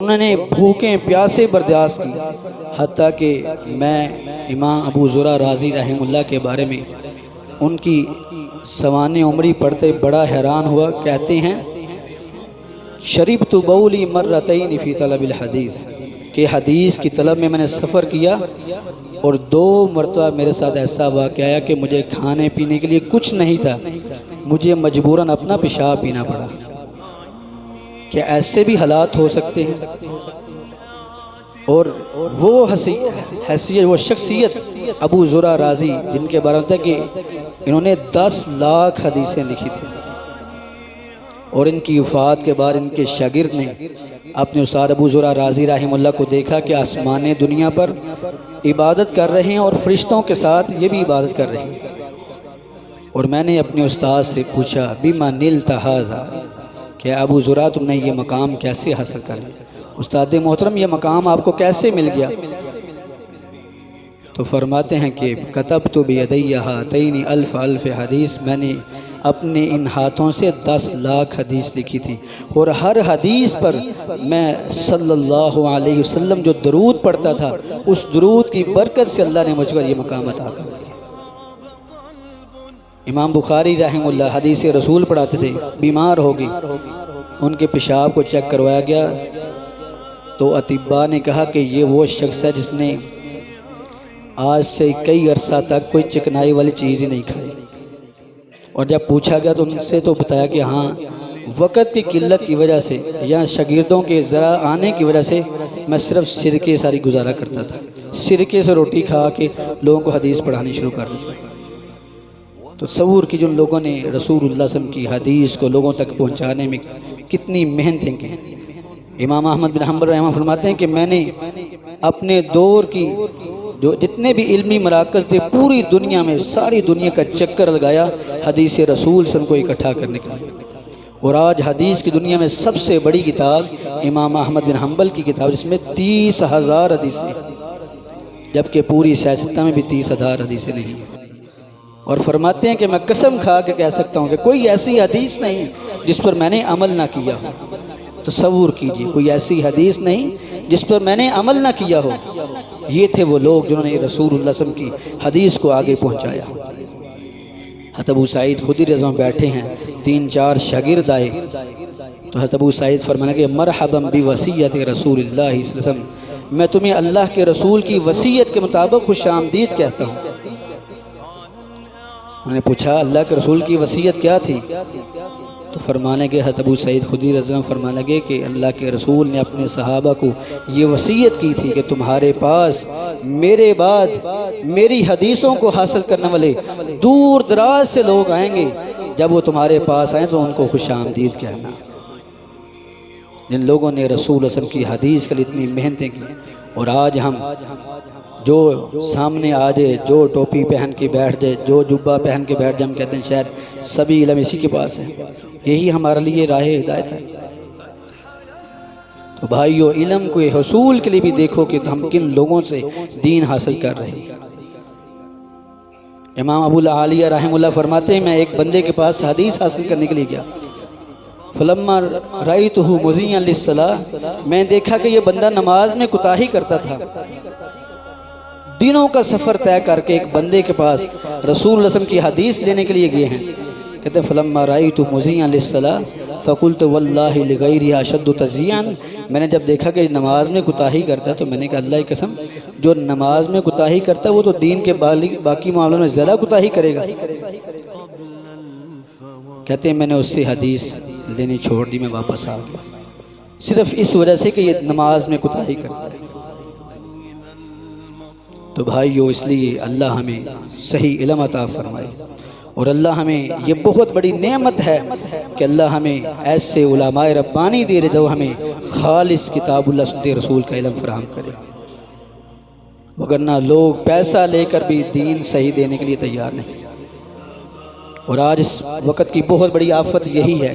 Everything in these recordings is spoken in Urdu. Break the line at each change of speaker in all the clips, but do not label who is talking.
انہوں نے بھوکیں پیاسے برداشت کی، حتیٰ کہ میں امام ابو زرع رازی رحمہ اللہ کے بارے میں ان کی سوانح عمری پڑھتے بڑا حیران ہوا۔ کہتے ہیں شربت بولی مرتین فی طلب الحدیث، کہ حدیث کی طلب میں نے سفر کیا اور 2 مرتبہ میرے ساتھ ایسا واقعہ آیا کہ مجھے کھانے پینے کے لیے کچھ نہیں تھا، مجھے مجبوراً اپنا پیشاب پینا پڑا۔ کہ ایسے بھی حالات ہو سکتے ہیں؟ اور وہ حیثیت، وہ شخصیت ابو زرع رازی، جن کے بارے میں تھا کہ انہوں نے 10 لاکھ حدیثیں لکھی تھیں، اور ان کی وفات کے بعد ان کے شاگرد نے اپنے استاد ابو زرع رازی رحمہ اللہ کو دیکھا کہ آسمان دنیا پر عبادت کر رہے ہیں اور فرشتوں کے ساتھ یہ بھی عبادت کر رہے ہیں۔ اور میں نے اپنے استاد سے پوچھا بما نلت ھذا، کہ ابو زرع تم نے یہ مقام کیسے حاصل کر لیا؟ استاد محترم یہ مقام آپ کو کیسے مل گیا؟ تو فرماتے ہیں کہ کتبت بیدی ھاتین الف حدیث، میں نے اپنے ان ہاتھوں سے 10 لاکھ حدیث لکھی تھی، اور ہر حدیث پر میں صلی اللہ علیہ وسلم جو درود پڑھتا تھا، اس درود کی برکت سے اللہ نے مجھ کو یہ مقام عطا کر دیا۔ امام بخاری رحمہ اللہ حدیث رسول پڑھاتے تھے، بیمار ہو گئی، ان کے پیشاب کو چیک کروایا گیا تو اطباء نے کہا کہ یہ وہ شخص ہے جس نے آج سے کئی عرصہ تک کوئی چکنائی والی چیز ہی نہیں کھائی۔ اور جب پوچھا گیا تو ان سے تو بتایا کہ ہاں وقت کی قلت کی وجہ سے یا شاگردوں کے ذرا آنے کی وجہ سے میں صرف سرکے ساری گزارا کرتا تھا، سرکے سے روٹی کھا کے لوگوں کو حدیث پڑھانی شروع کر دی۔ تو تصور کی جن لوگوں نے رسول اللہ صلی اللہ علیہ وسلم کی حدیث کو لوگوں تک پہنچانے میں کتنی محنتیں کی۔ امام احمد بن حنبل رحمہ فرماتے ہیں کہ میں نے اپنے دور کی جو جتنے بھی علمی مراکز تھے پوری دنیا میں، ساری دنیا کا چکر لگایا حدیث رسول صلی اللہ علیہ وسلم کو اکٹھا کرنے کے لیے، اور آج حدیث کی دنیا میں سب سے بڑی کتاب امام احمد بن حنبل کی کتاب، جس میں 30,000 حدیثیں، جبکہ پوری سیاستہ میں بھی 30,000 حدیثیں نہیں ہیں۔ اور فرماتے ہیں کہ میں قسم کھا کے کہہ سکتا ہوں کہ کوئی ایسی حدیث نہیں جس پر میں نے عمل نہ کیا ہو۔ تصور کیجئے، کوئی ایسی حدیث نہیں جس پر میں نے عمل نہ کیا ہو۔ یہ تھے وہ لوگ جنہوں نے رسول اللہ صلی اللہ علیہ وسلم کی حدیث کو آگے پہنچایا۔ حضرت ابو سعید خدری رضی اللہ عنہ بیٹھے ہیں، 3-4 شاگرد آئے تو حضرت ابو سعید فرمانے کہ مرحبا بوصیت رسول اللہ صلی اللہ علیہ وسلم، میں تمہیں اللہ کے رسول کی وصیت کے مطابق خوش آمدید کہتا ہوں۔ انہوں نے پوچھا اللہ کے رسول کی وصیت کیا تھی؟ تو فرمانے کے حضرت ابو سعید خدری رضی اللہ عنہ فرمانے لگے کہ اللہ کے رسول نے اپنے صحابہ کو یہ وصیت کی تھی کہ تمہارے پاس میرے بعد میری حدیثوں کو حاصل کرنے والے دور دراز سے لوگ آئیں گے، جب وہ تمہارے پاس آئیں تو ان کو خوش آمدید کہنا۔ جن لوگوں نے رسول اللہ صلی اللہ علیہ وسلم کی حدیث کے لیے اتنی محنتیں کی، اور آج ہم جو سامنے آ جائے، جو ٹوپی پہن کے بیٹھ جائے، جو جبہ پہن کے بیٹھ جائے، ہم کہتے ہیں شاید سبھی علم اسی کے پاس ہے، یہی ہمارے لیے راہ ہدایت ہے۔ تو بھائیو، علم کو حصول کے لیے بھی دیکھو کہ ہم کن لوگوں سے دین حاصل کر رہے ہیں۔ امام ابو العالیہ رحمہ اللہ فرماتے ہیں میں ایک بندے کے پاس حدیث حاصل کرنے کے لیے گیا، فلما رأیتہ مضیعا للصلاۃ، میں دیکھا کہ یہ بندہ نماز میں کوتاہی کرتا تھا۔ دنوں کا سفر طے کر کے ایک بندے کے پاس رسول اللہ صلی اللہ علیہ وسلم کی حدیث لینے کے لیے گئے ہیں۔ کہتے ہیں فلما رأیت مضیعا للصلاۃ فقلت واللہ لغیرہ اشد تضیعا، میں نے جب دیکھا کہ نماز میں کوتاہی کرتا ہے تو میں نے کہا اللہ کی قسم، جو نماز میں کوتاہی کرتا ہے وہ تو دین کے باقی معاملوں میں زیادہ کوتاہی کرے گا۔ کہتے ہیں میں نے اس سے حدیث لینی چھوڑ دی، میں واپس آ گیا، صرف اس وجہ سے کہ یہ نماز میں کوتاہی کرتا ہے۔ تو بھائیو، اس لیے اللہ ہمیں صحیح علم عطا فرمائے، اور اللہ ہمیں یہ بہت بڑی نعمت ہے کہ اللہ ہمیں ایسے علماء ربانی دے رہے جو ہمیں خالص کتاب اللہ سنت رسول کا علم فراہم کرے، وگرنہ لوگ پیسہ لے کر بھی دین صحیح دینے کے لیے تیار نہیں۔ اور آج اس وقت کی بہت بڑی آفت یہی ہے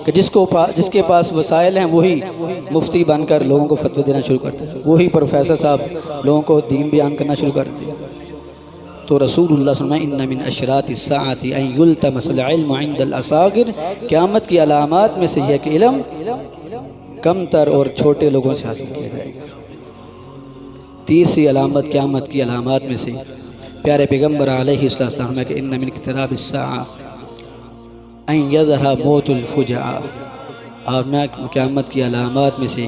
کہ جس کے پاس وسائل ہیں وہی مفتی بن کر لوگوں کو فتوی دینا شروع کرتے ہیں، وہی پروفیسر صاحب لوگوں کو دین بیان کرنا شروع کر دیتے ہیں۔ تو رسول اللہ صلی اللہ علیہ وسلم ان من اشراط الساعۃ ان یلتمس العلم عند الاصاغر، قیامت کی علامات میں سے یہ ہے کہ علم کم تر اور چھوٹے لوگوں سے حاصل کیا جائے گا۔ تیسری علامت قیامت کی علامات میں سے پیارے پیغمبر علیہ السلام ہے کہ ان من اقتراب الساعہ ان یظہر موت الفجع۔ اور قیامت کی علامات میں سے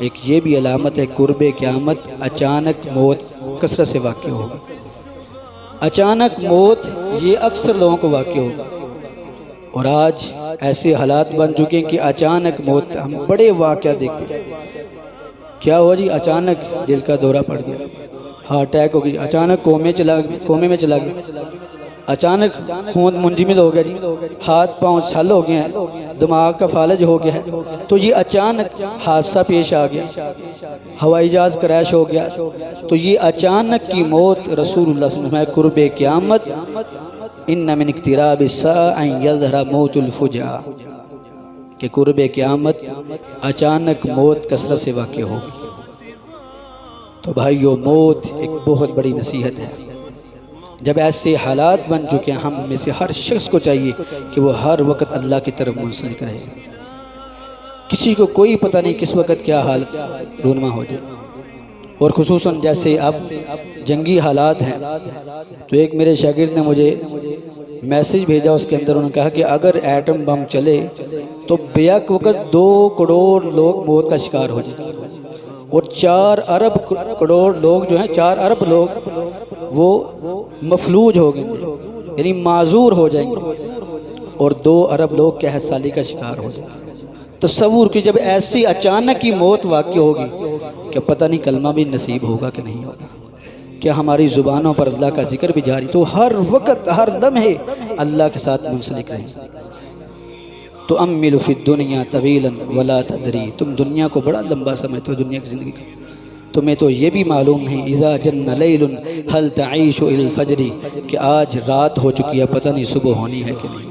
ایک یہ بھی علامت ہے قرب قیامت، اچانک موت کثرت سے واقع ہوگا۔ اچانک موت یہ اکثر لوگوں کو واقع ہوگا، اور آج ایسے حالات بن چکے ہیں کہ اچانک موت ہم بڑے واقعات دیکھتے ہیں۔ کیا ہوا جی؟ اچانک دل کا دورہ پڑ گیا، ہارٹ اٹیک ہو گیا، اچانک کومے میں چلا گیا، اچانک خون منجمد ہو گیا جی، ہاتھ پاؤں چھل ہو گئے ہیں، دماغ کا فالج ہو گیا ہے۔ تو یہ اچانک حادثہ پیش آ گیا، ہوائی جہاز کریش ہو گیا۔ تو یہ اچانک کی موت رسول اللہ صلی اللہ علیہ وسلم قرب قیامت ان من اقتراب الساعہ ان یظہر موت الفجع، کہ قرب قیامت اچانک موت کثرت سے واقع ہوگی۔ تو بھائیو، موت ایک بہت بڑی نصیحت ہے۔ جب ایسے حالات بن چکے ہیں، ہم میں سے ہر شخص کو چاہیے کہ وہ ہر وقت اللہ کی طرف منسلک رہے۔ کسی کو کوئی پتہ نہیں کس وقت کیا حالت رونما ہو جائے، اور خصوصاً جیسے اب جنگی حالات ہیں۔ تو ایک میرے شاگرد نے مجھے میسج بھیجا، اس کے اندر انہوں نے کہا کہ اگر ایٹم بم چلے تو بیک وقت 2 کروڑ لوگ موت کا شکار ہو جائیں، اور 4 ارب کروڑ لوگ جو ہیں، 4 ارب لوگ وہ مفلوج ہو گئے، یعنی معذور ہو جائیں گے، اور 2 ارب لوگ قحط سالی کا شکار ہو جائیں گے۔ تصور کہ جب ایسی اچانک کی موت واقع ہوگی، کہ پتہ نہیں کلمہ بھی نصیب ہوگا کہ نہیں ہوگا، کیا ہماری زبانوں پر اللہ کا ذکر بھی جاری؟ تو ہر وقت ہر لمحے اللہ کے ساتھ منسلک رہیں۔ تو امل فی الدنیا طویلا ولا تدری، تم دنیا کو بڑا لمبا سمجھتے ہو، دنیا کی زندگی کو، تمہیں تو یہ بھی معلوم نہیں اذا جن لیل هل تعیش الى الفجر، کہ آج رات ہو چکی ہے، پتہ نہیں صبح ہونی ہے کہ نہیں۔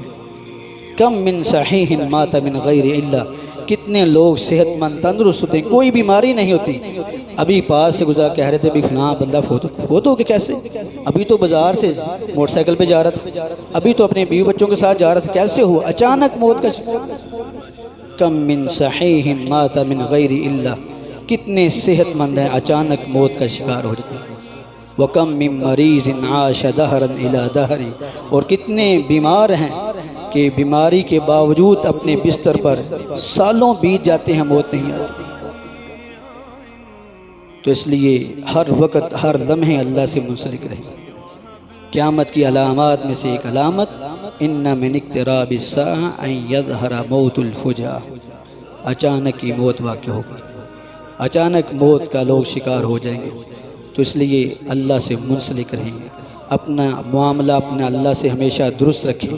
کم من صحیح مات من غیر الا، کتنے لوگ صحت مند تندرست ہوتے ہیں، کوئی بیماری نہیں ہوتی۔ ابھی پاس سے گزرا، کہہ رہے تھے بھی فلاں بندہ فوت ہو کہ کیسے؟ ابھی تو بازار سے موٹر سائیکل پہ جا رہا تھا، ابھی تو اپنے بیوی بچوں کے ساتھ جا رہا تھا، کیسے ہوا؟ اچانک موت کا کم من صحیح مات من غیر الا، کتنے صحت مند ہیں اچانک موت کا شکار ہو جاتے ہیں۔ وَكَم مِّن مَّرِيضٍ عَاشَ دَهْرًا إِلَى دَهْرِ، اور کتنے بیمار ہیں کہ بیماری کے باوجود اپنے بستر پر سالوں بیت جاتے ہیں، موت نہیں آتی۔ تو اس لیے ہر وقت ہر لمحے اللہ سے منسلک رہے۔ قیامت کی علامات میں سے ایک علامت ان من اقتراب الساعہ ان یظہر موت الفجع، اچانک کی موت واقع ہوگی، اچانک موت کا لوگ شکار ہو جائیں گے۔ تو اس لیے اللہ سے منسلک رہیں، اپنا معاملہ اپنا اللہ سے ہمیشہ درست رکھیں۔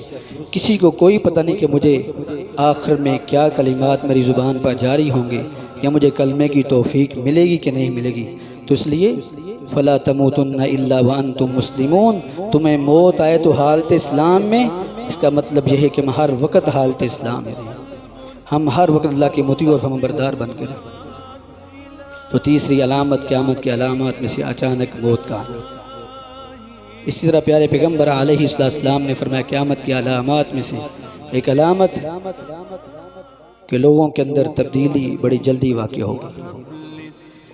کسی کو کوئی پتہ نہیں کہ مجھے آخر میں کیا کلمات میری زبان پر جاری ہوں گے، یا مجھے کلمے کی توفیق ملے گی کہ نہیں ملے گی۔ تو اس لیے فلا تموتن الا وانتم مسلمون، تمہیں موت آئے تو حالت اسلام میں، اس کا مطلب یہ ہے کہ ہم ہر وقت حالت اسلام میں رہیں، ہم ہر وقت اللہ کے مطیع اور فرمان بردار بن کر رہیں۔ تو تیسری علامت قیامت کی علامات میں سے اچانک موت کا آنا۔ اسی طرح پیارے پیغمبر علیہ السلام نے فرمایا قیامت کی علامات میں سے ایک علامت کہ لوگوں کے اندر تبدیلی بڑی جلدی واقع ہوگی،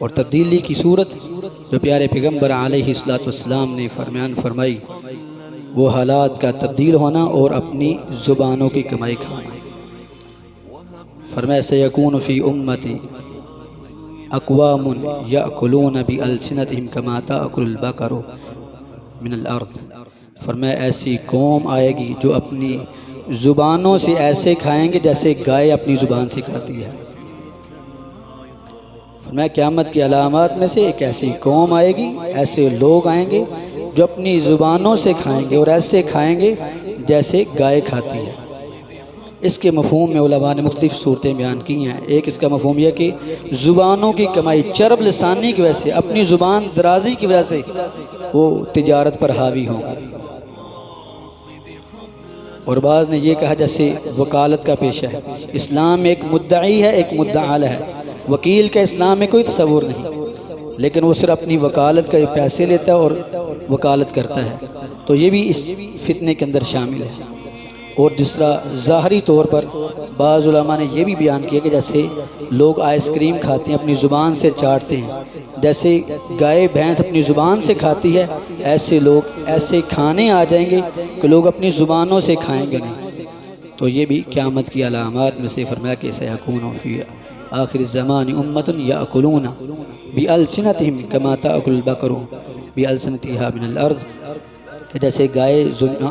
اور تبدیلی کی صورت جو پیارے پیغمبر علیہ السلام نے فرمائی وہ حالات کا تبدیل ہونا اور اپنی زبانوں کی کمائی کھانا۔ فرمایا سیکون فی امتی اقوام یأکلون بألسنتہم کما تأکل البقر من الارض، فرمایا ایسی قوم آئے گی جو اپنی زبانوں سے ایسے کھائیں گے جیسے گائے اپنی زبان سے کھاتی ہے۔ فرمایا قیامت کی علامات میں سے ایک ایسی قوم آئے گی، ایسے لوگ آئیں گے جو اپنی زبانوں سے کھائیں گے، اور ایسے کھائیں گے جیسے گائے کھاتی ہے۔ اس کے مفہوم میں علماء نے مختلف صورتیں بیان کی ہیں۔ ایک اس کا مفہوم یہ کہ زبانوں کی کمائی، چرب لسانی کی وجہ سے، اپنی زبان درازی کی وجہ سے وہ تجارت پر حاوی ہوں گے۔ اور بعض نے یہ کہا جیسے وکالت کا پیشہ ہے، اسلام میں ایک مدعی ہے ایک مدعا ہے، وکیل کا اسلام میں کوئی تصور نہیں، لیکن وہ صرف اپنی وکالت کا پیسے لیتا ہے اور وکالت کرتا ہے، تو یہ بھی اس فتنے کے اندر شامل ہے۔ اور جس طرح ظاہری طور پر بعض علماء نے یہ بھی بیان کیا کہ جیسے لوگ آئس کریم کھاتے ہیں اپنی زبان سے چاٹتے ہیں، جیسے گائے بھینس اپنی زبان سے کھاتی ہے، ایسے لوگ ایسے کھانے آ جائیں گے کہ لوگ اپنی زبانوں سے کھائیں گے نہیں۔ تو یہ بھی قیامت کی علامات میں سے فرمایا کہ سیکون فی آخر الزمان امت یاکلون بألسنتہم کما تأکل البقر بألسنتہا من الارض، کہ جیسے گائے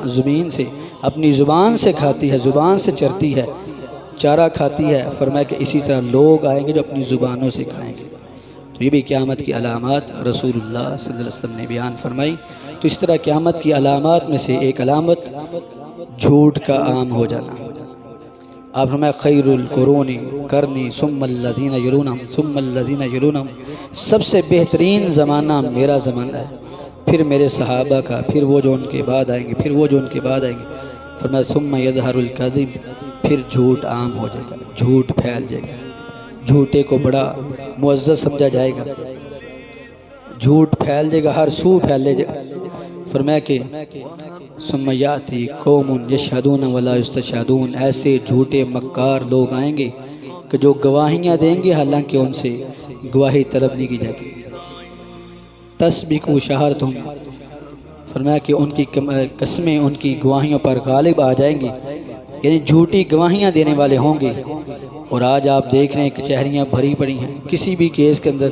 زمین سے اپنی زبان سے کھاتی ہے، زبان سے چرتی ہے، چارہ کھاتی ہے، فرمایا کہ اسی طرح لوگ آئیں گے جو اپنی زبانوں سے کھائیں گے۔ تو یہ بھی قیامت کی علامات رسول اللہ صلی اللہ علیہ وسلم نے بیان فرمائی۔ تو اس طرح قیامت کی علامات میں سے ایک علامت جھوٹ کا عام ہو جانا۔ آپ فرمایا خیر القرون قرنی ثم الذین یلونہم ثم الذین یلونہم، سب سے بہترین زمانہ میرا زمانہ ہے، پھر میرے صحابہ کا، پھر وہ جو ان کے بعد آئیں گے، پھر وہ جو ان کے بعد آئیں گے۔ فرمایا ثم یظہر الکذب، پھر جھوٹ عام ہو جائے گا، جھوٹ پھیل جائے گا، جھوٹے کو بڑا معزز سمجھا جائے گا، جھوٹ پھیل جائے گا، ہر سو پھیل جائے گا۔ فرمایا کہ ثم یاتی قوم یشہدون ولا یستشہدون، ایسے جھوٹے مکار لوگ آئیں گے کہ جو گواہیاں دیں گے حالانکہ ان سے گواہی طلب نہیں کی جائے گی۔ تسبق شہادتہم، فرمایا کہ ان کی قسمیں ان کی گواہیوں پر غالب آ جائیں گی، یعنی جھوٹی گواہیاں دینے والے ہوں گے۔ اور آج آپ دیکھ رہے ہیں کچہریاں بھری پڑی ہیں، کسی بھی کیس کے اندر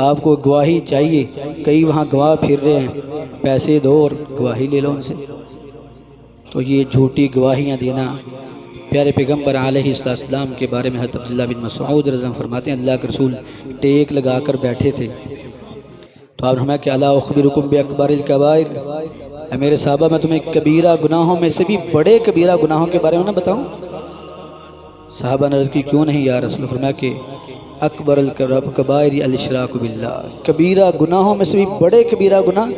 آپ کو گواہی چاہیے، کئی وہاں گواہ پھر رہے ہیں، پیسے دو اور گواہی لے لو ان سے۔ تو یہ جھوٹی گواہیاں دینا، پیارے پیغمبر علیہ السلام کے بارے میں حضرت عبداللہ بن مسعود رضی اللہ عنہ فرماتے ہیں اللہ کے رسول ٹیک لگا کر بیٹھے تھے، تو آپ فرمایا کہ الا اخبرکم باکبر الکبائر، اے میرے صحابہ میں تمہیں کبیرہ گناہوں میں سے بھی بڑے کبیرہ گناہوں کے بارے میں نہ بتاؤں؟ صحابہ نے عرض کی کیوں نہیں یا رسول اللہ؟ فرمایا کہ اکبر الکبائر الاشراک باللہ، کبیرہ گناہوں میں سے بھی بڑے کبیرہ گناہ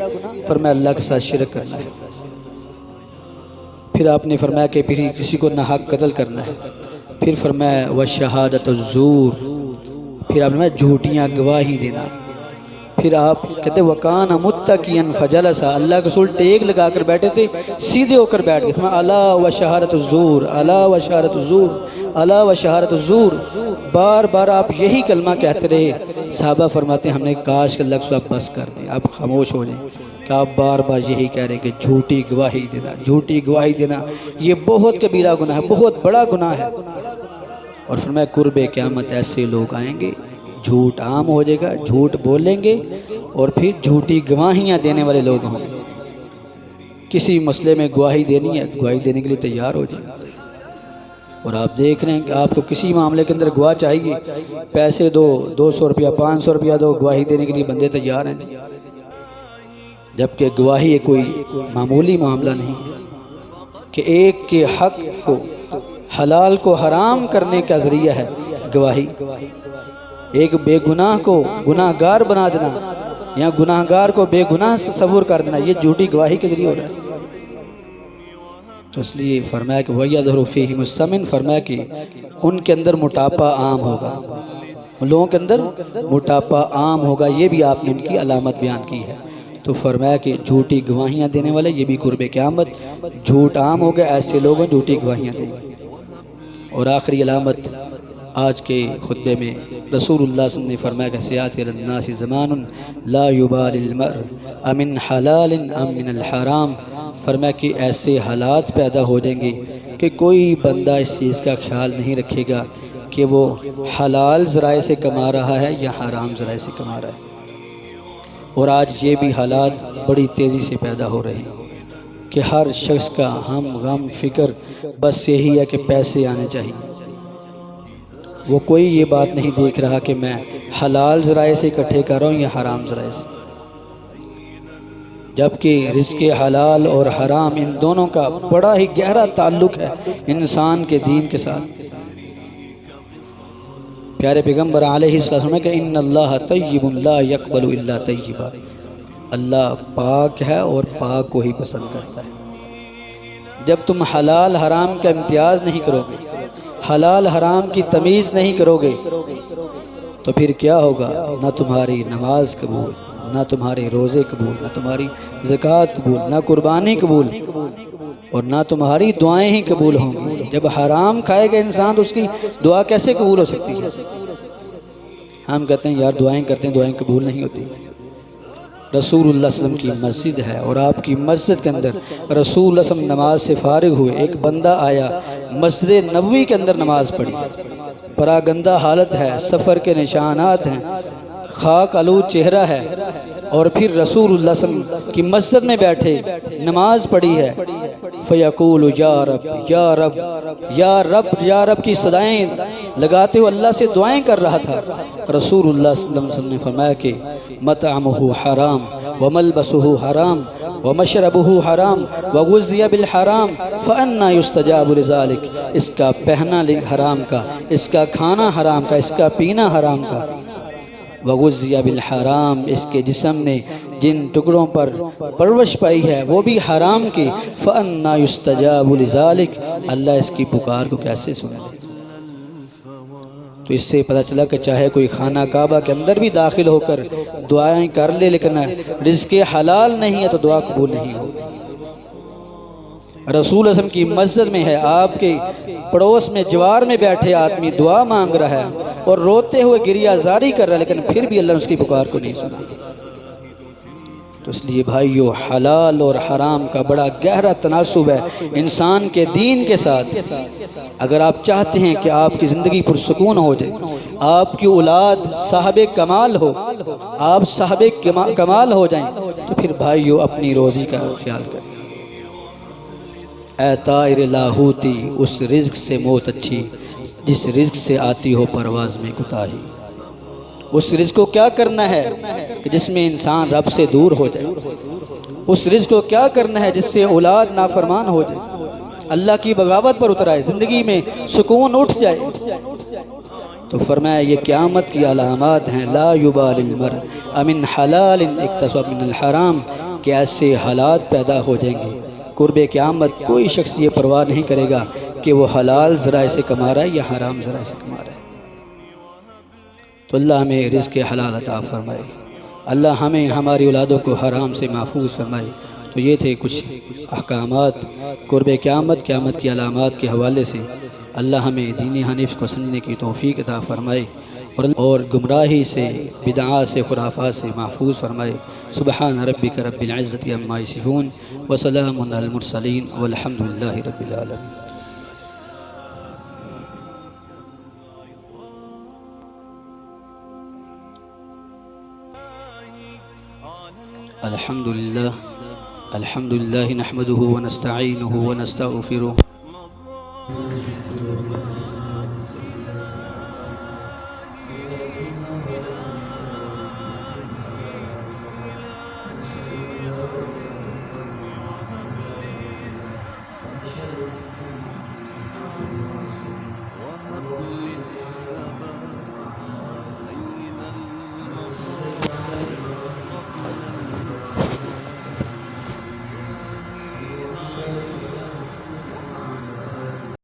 فرمایا اللہ کے ساتھ شرک کرنا ہے۔ پھر آپ نے فرمایا کہ پھر کسی کو ناحق قتل کرنا ہے، پھر فرمایا وشہادۃ الزور، پھر آپ نے فرمایا جھوٹیاں گواہی دینا، پھر آپ کہتے وکان متقیا فجلسا، اللہ کے رسول ٹیک لگا کر بیٹھے تھے، سیدھے ہو کر بیٹھ گئے، فرمایا الا وشہادۃ الزور الا وشہادۃ الزور الا وشہادۃ الزور، بار بار آپ یہی کلمہ کہتے رہے۔ صحابہ فرماتے ہیں ہم نے کاش کہ اللہ کے رسول بس کر دیں، آپ خاموش ہو جائیں، کہ آپ بار بار یہی کہہ رہے ہیں کہ جھوٹی گواہی دینا، جھوٹی گواہی دینا یہ بہت کبیرہ گناہ ہے، بہت بڑا گناہ ہے۔ اور فرمایا قرب قیامت ایسے لوگ آئیں گے، جھوٹ عام ہو جائے گا، جھوٹ بولیں گے اور پھر جھوٹی گواہیاں دینے والے لوگ ہوں گے۔ کسی مسئلے میں گواہی دینی ہے، گواہی دینے کے لیے تیار ہو جائیں۔ اور آپ دیکھ رہے ہیں کہ آپ کو کسی معاملے کے اندر گواہ چاہیے، پیسے دو، 200 روپیہ 500 روپیہ دو، گواہی دینے کے لیے بندے تیار ہیں جی۔ جبکہ گواہی کوئی معمولی معاملہ نہیں کہ ایک کے حق کو، حلال کو حرام کرنے کا ذریعہ ہے گواہی، ایک بے گناہ کو گناہ گار بنا دینا یا گناہ گار کو بے گناہ تصور کر دینا، یہ جھوٹی گواہی کے ذریعے ہو رہا ہے۔ تو اس لیے فرمایا کہ وَيَظْهَرُ فِيهِمُ السَّمِنُ، فرمایا کہ ان کے اندر موٹاپا عام ہوگا، ان لوگوں کے اندر موٹاپا عام ہوگا، یہ بھی آپ نے ان کی علامت بیان کی ہے۔ تو فرمایا کہ جھوٹی گواہیاں دینے والے یہ بھی قرب قیامت، جھوٹ عام ہو گیا، ایسے لوگوں جھوٹی گواہیاں دیں گے۔ اور آخری علامت آج کے خطبے میں رسول اللہ صلی اللہ علیہ وسلم نے فرمایا کہ سیاتی علی الناس زمان لا یبال المرء امن حلال ام من الحرام، فرمایا کہ ایسے حالات پیدا ہو جائیں گے کہ کوئی بندہ اس چیز کا خیال نہیں رکھے گا کہ وہ حلال ذرائع سے کما رہا ہے یا حرام ذرائع سے کما رہا ہے۔ اور آج یہ بھی حالات بڑی تیزی سے پیدا ہو رہے ہیں کہ ہر شخص کا ہم غم فکر بس یہی ہے کہ پیسے آنے چاہیے، وہ کوئی یہ بات نہیں دیکھ رہا کہ میں حلال ذرائع سے اکٹھے کر رہا ہوں یا حرام ذرائع سے، جبکہ رزق حلال اور حرام ان دونوں کا بڑا ہی گہرا تعلق ہے انسان کے دین کے ساتھ۔ پیارے پیغمبر علیہ السلام کہ ان اللہ طیب لا یقبل الا طیبا، اللہ پاک ہے اور پاک کو ہی پسند کرتا ہے۔ جب تم حلال حرام کا امتیاز نہیں کرو گے، حلال حرام کی تمیز نہیں کرو گے، تو پھر کیا ہوگا؟ نہ تمہاری نماز قبول، نہ تمہارے روزے قبول، نہ تمہاری زکوٰۃ قبول، نہ قربانی قبول، اور نہ تمہاری دعائیں ہی قبول ہوں گی۔ جب حرام کھائے گا انسان تو اس کی دعا کیسے قبول ہو سکتی ہے؟ ہم کہتے ہیں یار دعائیں کرتے ہیں، دعائیں قبول نہیں ہوتی۔ رسول اللہ صلی اللہ علیہ وسلم کی مسجد ہے اور آپ کی مسجد کے اندر رسول اللہ صلی اللہ علیہ وسلم نماز سے فارغ ہوئے، ایک بندہ آیا مسجد نبوی کے اندر نماز پڑھی، پراگندہ حالت ہے، سفر کے نشانات ہیں، خاک آلود چہرہ ہے، اور پھر رسول اللہ صلی اللہ علیہ وسلم کی مسجد میں بیٹھے نماز پڑھی ہے۔ فیقول یا رب یا رب یا رب یا رب کی صدائیں لگاتے ہوئے اللہ سے دعائیں کر رہا تھا۔ رسول اللہ صلی اللہ علیہ وسلم نے فرمایا کہ مطعمہ حرام وملبسہ حرام ومشربہ حرام وغذی بالحرام فأنا یستجاب لذلک، اس کا پہنا حرام کا، اس کا کھانا حرام کا، اس کا پینا حرام کا، وغذی بالحرام، اس کے جسم نے جن ٹکڑوں پر پرورش پائی ہے وہ بھی حرام کی، فأنا یستجاب لذلک، اللہ اس کی پکار کو کیسے سنے۔ تو اس سے پتہ چلا کہ چاہے کوئی خانہ کعبہ کے اندر بھی داخل ہو کر دعائیں کر لے، لیکن رزق حلال نہیں ہے تو دعا قبول نہیں ہوگی۔ رسول اللہ صلی اللہ علیہ وسلم کی مسجد میں ہے، آپ کے پڑوس میں جوار میں بیٹھے آدمی دعا مانگ رہا ہے اور روتے ہوئے گریہ زاری کر رہا ہے، لیکن پھر بھی اللہ نے اس کی پکار کو نہیں سنا۔ تو اس لیے بھائیو، حلال اور حرام کا بڑا گہرا تناسب ہے انسان کے دین کے ساتھ۔ اگر آپ چاہتے ہیں کہ آپ کی زندگی پرسکون ہو جائے، آپ کی اولاد صاحب کمال ہو، آپ صاحب کمال ہو جائیں، تو پھر بھائیو اپنی روزی کا خیال کریں۔ اے طائر لاہوتی، اس رزق سے موت اچھی جس رزق سے آتی ہو پرواز میں کوتاہی۔ اس رزق کو کیا کرنا ہے کہ جس میں انسان رب سے دور ہو جائے، اس رزق کو کیا کرنا ہے جس سے اولاد نافرمان ہو جائے، اللہ کی بغاوت پر اتر آئے، زندگی میں سکون اٹھ جائے۔ تو فرمایا یہ قیامت کی علامات ہیں، لا یبال المرء امن حلال اکتسب من الحرام، کہ ایسے حالات پیدا ہو جائیں گے قرب قیامت کوئی شخص یہ پرواہ نہیں کرے گا کہ وہ حلال ذرائع سے کما رہا ہے یا حرام ذرائع سے کما رہا ہے۔ تو اللہ ہمیں رزق حلال عطا فرمائے، اللہ ہمیں ہماری اولادوں کو حرام سے محفوظ فرمائے۔ تو یہ تھے کچھ احکامات قرب قیامت، قیامت کی علامات کے حوالے سے۔ اللہ ہمیں دین حنیف کو سمجھنے کی توفیق عطا فرمائے اور گمراہی سے، بدعات سے، خرافات سے محفوظ فرمائے۔ سبحان ربک رب العزت عما یصفون وسلام علی المرسلین والحمد للہ رب العالمین۔ الحمد للہ نحمده ونستعینه ونستغفره